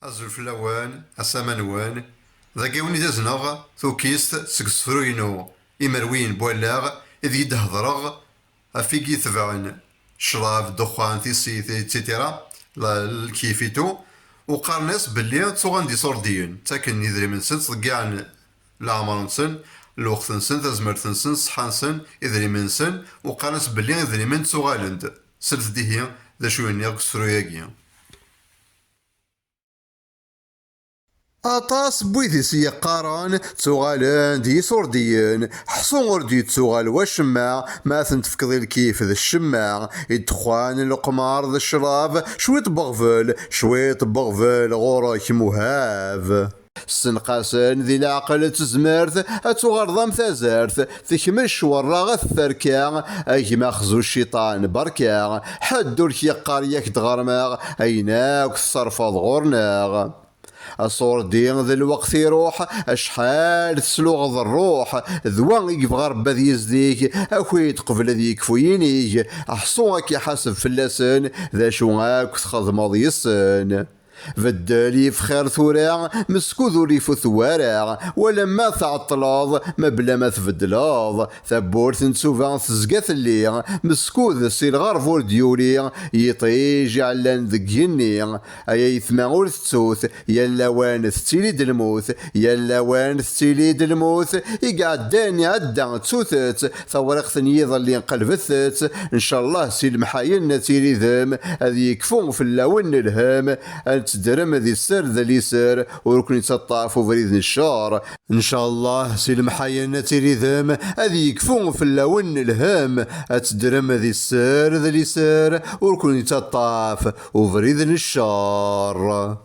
أزول فلاوان أسامانوان ذاك وين تزنغ توكيست سك سفروينو إمروين بولاغ إذ يدهضرغ أفيكي تبعن شراب دخان تيسي تيتيرا الكيفيتو وقارناس بلي توغاندي صورديين تاكن يدري من سن صقيعن العمر نسن الوقت نسن تزمرت نسن صحا نسن إذري من سن وقارناس بلي إذري من توغالند سلت ديهي ذا شو ينيغ سفروياكي أطاس بويديس يقارن تغالن دي صورديين حصون غردي تغال وشماع ما تنتفكضي الكيف ذا الشماع يدخان القمار ذا الشراب شويت بغفل غوراك مهاف سنقاسن ذي العقل تزمرت أتغرضم تازرت تكمش وراغ الثركا أيما خزو الشيطان بركا حدو الكيقار ياك دغرماغ أيناك الصرفة غورناغ الصوردين ذا الوقت يروح أشحال تسلوغ الروح ذوان يبغى ربا ذي يزديك أكويت قبل ذي يكفوينيك أحصوك يحاسب فلاسن ذا شو غاك تخدم يسن فدالي في خير ثورا مسكو ذوري في ثوارا ولما تعطلاض ما بلا ما تفدلاض ثبورت نسوفا تزقات اللي مسكو ذا سي الغرفور ديوري يطيج علان ذقيني ايا يثما ور تسوث يلا وان تتيليد الموت يلا وان تتيليد الموت يقعد داني عدا تسوثت ثورقت يظل ينقلبثت ان شاء الله سي المحايل نتيري ذم هذي يكفون في اللون الهام تدرم ذي السر ذا لي سر وركن يتطاف وفريد الشار ان شاء الله سي المحايا نتيري ذم هذي يكفون في اللون الهام تدرم ذي السر ذا لي سر وركن يتطاف وفريد الشار.